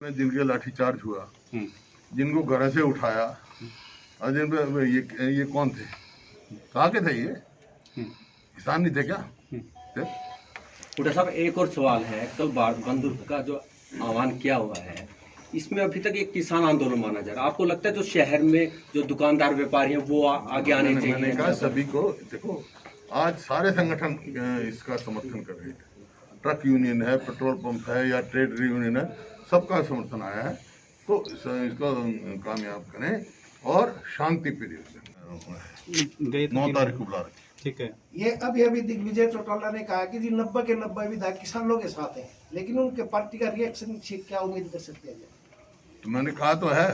में जिनके लाठीचार्ज हुआ, जिनको घर से उठाया और जिन पे ये कौन थे, कहाँ के थे? ये किसान नहीं थे क्या? थे? हुड्डा साहब, एक और सवाल है। कल बंदूक का जो आह्वान किया हुआ है, इसमें अभी तक एक किसान आंदोलन माना जा रहा है। आपको लगता है जो शहर में जो दुकानदार व्यापारी हैं वो आगे आने चाहिए? मैंने कहा सभी को, देखो आज सारे संगठन इसका समर्थन कर रहे हैं। ट्रक यूनियन है, पेट्रोल पंप है या ट्रेड यूनियन है, सबका समर्थन आया है। तो इसको कामयाब करें और शांति प्रिय 9 तारीख को बुला रहे। ठीक है। ये अभी दिग्विजय चौटाला ने कहा कि जी 90 के 90 विधायक किसानों के साथ हैं, लेकिन उनके पार्टी का रिएक्शन क्या उम्मीद कर सकते हैं? तो मैंने कहा तो है,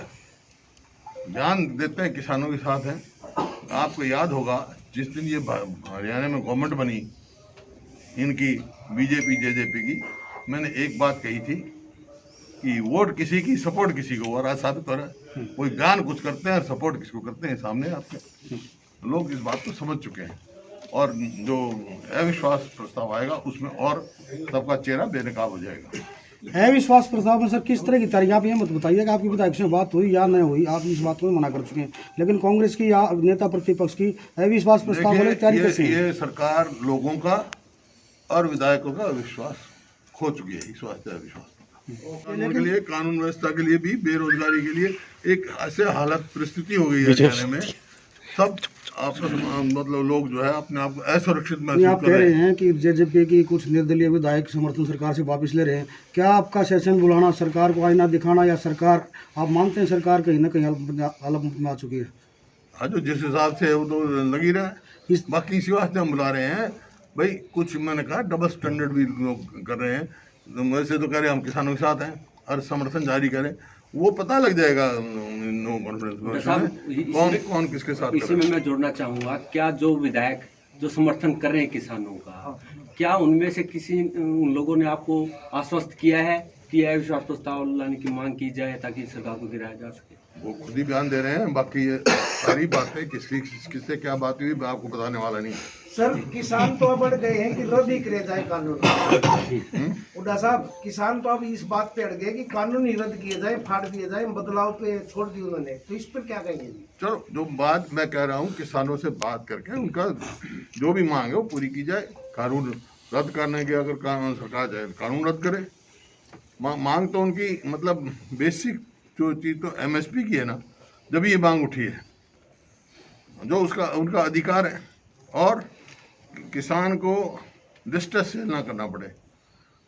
ध्यान देते हैं किसानों के साथ हैं। आपको याद होगा जिस दिन ये हरियाणा में गवर्नमेंट बनी इनकी बीजेपी जेजेपी की, मैंने एक बात कही थी कि वोट किसी की सपोर्ट किसी को, और आज साबित हो रहा है। कोई बयान कुछ करते हैं और सपोर्ट किसको करते हैं, सामने आपके लोग इस बात को समझ चुके हैं। और जो अविश्वास प्रस्ताव आएगा उसमें और सबका चेहरा बेनकाब हो जाएगा। अविश्वास प्रस्ताव में सर किस तरह की तैयारी? आप ये मत बताइएगा आपकी विधायक से बात हुई या नहीं हुई, आप इस बात को मना कर चुके हैं, लेकिन कांग्रेस की या नेता प्रतिपक्ष की अविश्वास प्रस्ताव वाली तैयारी कैसे? ये सरकार लोगों का और विधायकों का विश्वास खो चुकी है। इस वास्ते अविश्वास कानून के लिए, कानून व्यवस्था के लिए भी, बेरोजगारी के लिए एक ऐसे हालत परिस्थिति हो गई है हरियाणा में। सब आपस मतलब लोग जो है अपने आप को असुरक्षित महसूस आप कह रहे हैं कि जेजेपी की कुछ निर्दलीय विधायक समर्थन सरकार से वापस ले रहे हैं। क्या आपका सेशन बुलाना, सरकार को आईना दिखाना, या सरकार, आप मानते हैं सरकार कहीं ना कहीं हालत में आ चुकी है? हाँ, जो जिस हिसाब से वो तो लगी रहा है। बाकी इसी वास्ते हम बुला रहे हैं भाई। कुछ मैंने कहा डबल स्टैंडर्ड भी लोग कर रहे हैं। वैसे तो कह रहे हैं हम किसानों के साथ हैं और समर्थन जारी करें, वो पता लग जाएगा नो कॉन्फ्रेंस में कौन किसके साथ। इसी में मैं जोड़ना चाहूँगा, क्या जो विधायक जो समर्थन कर रहे हैं किसानों का, क्या उनमें से किसी उन लोगों ने आपको आश्वस्त किया है कि अविश्वास प्रस्ताव लाने की मांग की जाए ताकि सरकार को गिराया जा सके? वो खुद ही बयान दे रहे हैं। बाकी ये सारी बातें किससे क्या बात हुई मैं आपको बताने वाला नहीं। सर, किसान तो बढ़ गए हैं कि रद्द ही करे जाए कानून। हुड्डा साहब, किसान तो अब इस बात पे अड़ गए कि कानून ही रद्द किए जाए, फाड़ दिए जाए, बदलाव पे छोड़ दी उन्होंने। तो इस पर क्या कहेंगे? चलो, जो बात मैं कह रहा हूँ, किसानों से बात करके उनका जो भी मांग है वो पूरी की जाए। कानून रद्द करने के अगर कानून सरकार जाए कानून रद्द करे। मांग तो उनकी मतलब बेसिक जो चीज़ तो एमएसपी की है ना, जब ये मांग उठी है, जो उसका उनका अधिकार है, और किसान को डिस्ट्रेस सेल ना करना पड़े,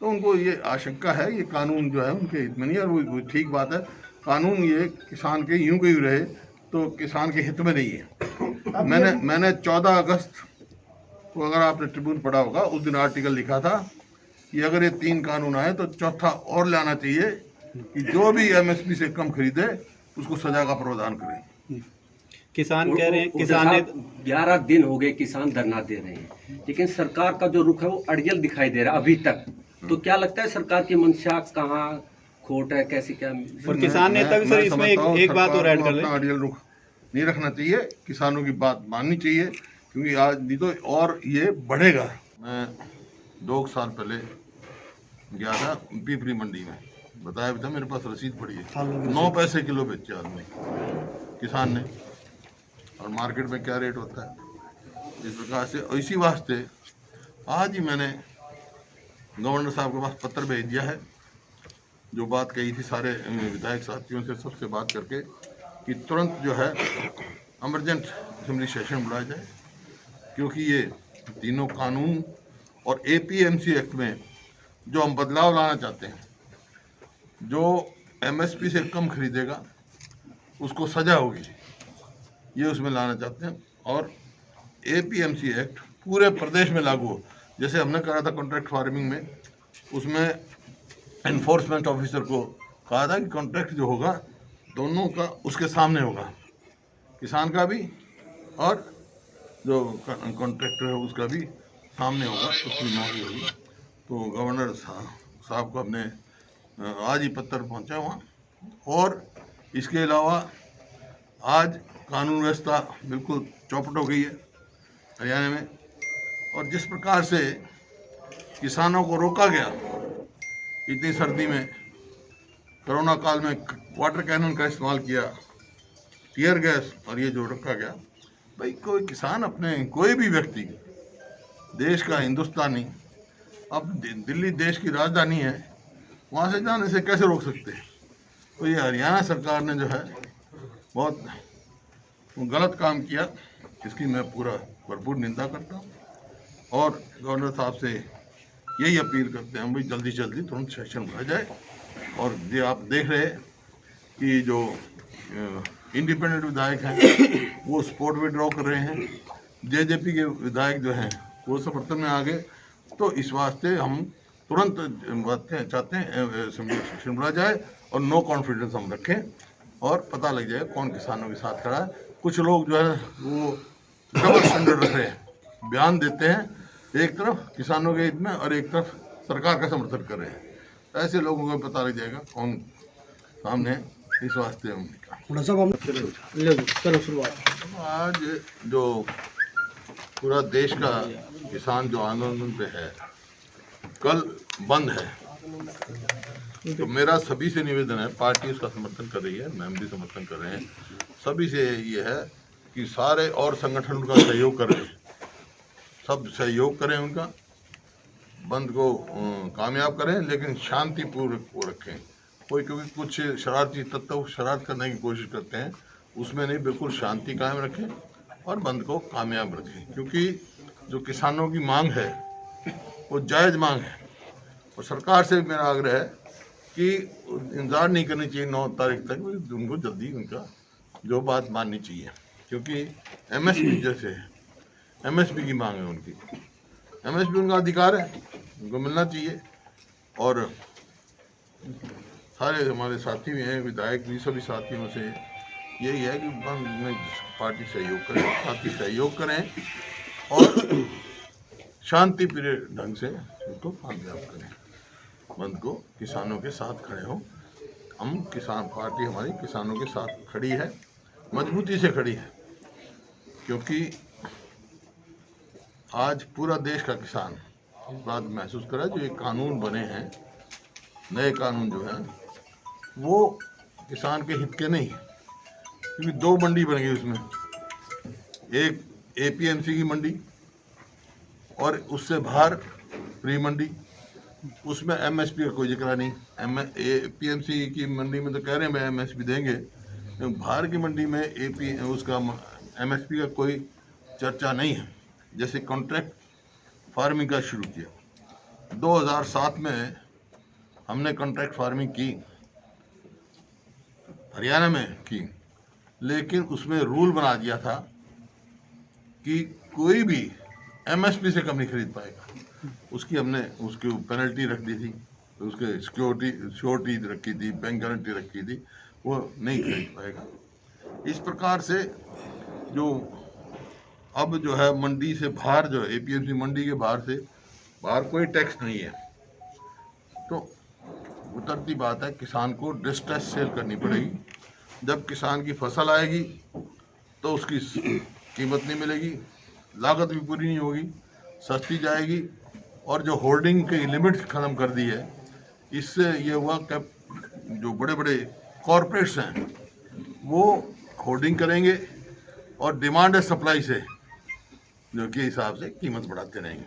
तो उनको ये आशंका है ये कानून जो है उनके हित में नहीं है। और वो ठीक बात है, कानून ये किसान के यूं के यूं रहे तो किसान के हित में नहीं है। मैंने 14 अगस्त को, अगर आपने ट्रिब्यून पढ़ा होगा, उस दिन आर्टिकल लिखा था कि अगर ये 3 कानून आए तो चौथा और लाना चाहिए कि जो भी एमएसपी से कम खरीदे उसको सजा का प्रावधान करें। किसान कह रहे हैं, किसान ने 11 दिन हो गए किसान धरना दे रहे हैं, लेकिन सरकार का जो रुख है वो अड़ियल दिखाई दे रहा है अभी तक। तो क्या लगता है सरकार की मंशा कहाँ खोट है, कैसे क्या? और किसान नेता भी सर इसमें एक बात और ऐड कर लें, अड़ियल रुख नहीं रखना चाहिए, किसानों की बात माननी चाहिए, क्योंकि आज नहीं तो और ये बढ़ेगा। मैं 2 साल पहले गया था पीपरी मंडी में, बताया भी था, मेरे पास रसीद पड़ी है। 9 पैसे किलो बेचे आदमी किसान ने, और मार्केट में क्या रेट होता है। इस प्रकार से इसी वास्ते आज ही मैंने गवर्नर साहब के पास पत्र भेज दिया है, जो बात कही थी सारे विधायक साथियों से सबसे बात करके, कि तुरंत जो है इमरजेंट असेंबली सेशन बुलाया जाए, क्योंकि ये तीनों कानून और एपीएमसी एक्ट में जो हम बदलाव लाना चाहते हैं, जो एमएसपी से कम खरीदेगा उसको सजा होगी, ये उसमें लाना चाहते हैं। और एपीएमसी एक्ट पूरे प्रदेश में लागू हो, जैसे हमने करा था कॉन्ट्रैक्ट फार्मिंग में, उसमें एनफोर्समेंट ऑफिसर को कहा था कि कॉन्ट्रैक्ट जो होगा दोनों का उसके सामने होगा, किसान का भी और जो कॉन्ट्रैक्टर है उसका भी सामने होगा, उसकी मांग होगी। तो गवर्नर साहब को हमने आज ही पत्र पहुंचा वहाँ। और इसके अलावा आज कानून व्यवस्था बिल्कुल चौपट हो गई है हरियाणा में, और जिस प्रकार से किसानों को रोका गया इतनी सर्दी में, कोरोना काल में वाटर कैनन का इस्तेमाल किया, टीयर गैस, और ये जो रखा गया। भाई कोई किसान अपने, कोई भी व्यक्ति देश का हिंदुस्तानी, अब दिल्ली देश की राजधानी है, वहाँ से जाने से कैसे रोक सकते हैं? तो ये हरियाणा सरकार ने जो है बहुत गलत काम किया, इसकी मैं पूरा भरपूर निंदा करता हूँ। और गवर्नर साहब से यही अपील करते हैं भाई जल्दी से जल्दी तुरंत सेशन भरा जाए। और ये आप देख रहे हैं कि जो इंडिपेंडेंट विधायक हैं वो सपोर्ट विड्रॉ कर रहे हैं, जेजेपी के विधायक जो हैं वो समर्थन में आ गए। तो इस वास्ते हम तुरंत चाहते हैं सेशन भरा जाए और नो कॉन्फिडेंस हम रखें और पता लग जाए कौन किसानों के साथ खड़ा है। कुछ लोग जो है वो डबल स्टैंडर्ड रख रहे हैं, बयान देते हैं एक तरफ किसानों के हित में और एक तरफ सरकार का समर्थन कर रहे हैं। ऐसे लोगों को पता लग जाएगा कौन सामने। इस वास्ते हमने कहा चलो शुरुआत। आज जो पूरा देश का किसान जो आंदोलन पे है, कल बंद है, तो मेरा सभी से निवेदन है, पार्टी उसका समर्थन कर रही है, मैं भी समर्थन कर रहे हैं, सभी से ये है कि सारे और संगठन उनका सहयोग कर रहे हैं, सब सहयोग करें उनका, बंद को कामयाब करें, लेकिन शांतिपूर्वक वो रखें। कोई क्योंकि कुछ शरारती तत्व शरारत करने की कोशिश करते हैं, उसमें नहीं, बिल्कुल शांति कायम रखें और बंद को कामयाब रखें। क्योंकि जो किसानों की मांग है वो जायज़ मांग है और सरकार से मेरा आग्रह है कि इंतज़ार नहीं करनी चाहिए 9 तारीख तक, उनको जल्दी उनका जो बात माननी चाहिए। क्योंकि एमएसपी जैसे है, एमएसपी की मांग है उनकी, एमएसपी उनका अधिकार है, उनको मिलना चाहिए। और सारे हमारे साथी भी हैं, विधायक भी, सभी साथियों से यही है कि बंद में पार्टी सहयोग करें, साथी सहयोग करें और शांति प्रिय ढंग से इसको कामयाब करें, बंद को किसानों के साथ खड़े हों। हम किसान पार्टी हमारी किसानों के साथ खड़ी है, मजबूती से खड़ी है, क्योंकि आज पूरा देश का किसान इस बात महसूस कर रहा है जो ये कानून बने हैं, नए कानून जो हैं वो किसान के हित के नहीं, क्योंकि 2 मंडी बन गई उसमें, एक एपीएमसी की मंडी और उससे बाहर प्री मंडी, उसमें एमएसपी का कोई जिक्र नहीं। एपीएमसी की मंडी में तो कह रहे हैं मैं एमएसपी देंगे, बाहर की मंडी में उसका एमएसपी का कोई चर्चा नहीं है। जैसे कॉन्ट्रैक्ट फार्मिंग का शुरू किया 2007 में, हमने कॉन्ट्रैक्ट फार्मिंग की, हरियाणा में की, लेकिन उसमें रूल बना दिया था कि कोई भी एमएसपी से कम नहीं खरीद पाएगा। उसकी हमने उसकी पेनल्टी रख दी थी, उसके सिक्योरिटी रखी थी, बैंक गारंटी रखी थी, वो नहीं खरीद पाएगा। इस प्रकार से जो अब जो है मंडी से बाहर, जो एपीएमसी मंडी के बाहर कोई टैक्स नहीं है, तो उतरती बात है किसान को डिस्ट्रेस सेल करनी पड़ेगी। जब किसान की फसल आएगी तो उसकी कीमत नहीं मिलेगी, लागत भी पूरी नहीं होगी, सस्ती जाएगी। और जो होर्डिंग की लिमिट खत्म कर दी है, इससे ये हुआ कि जो बड़े बड़े कॉरपोरेट्स हैं वो होर्डिंग करेंगे और डिमांड एंड सप्लाई से जो के हिसाब से कीमत बढ़ाते रहेंगे।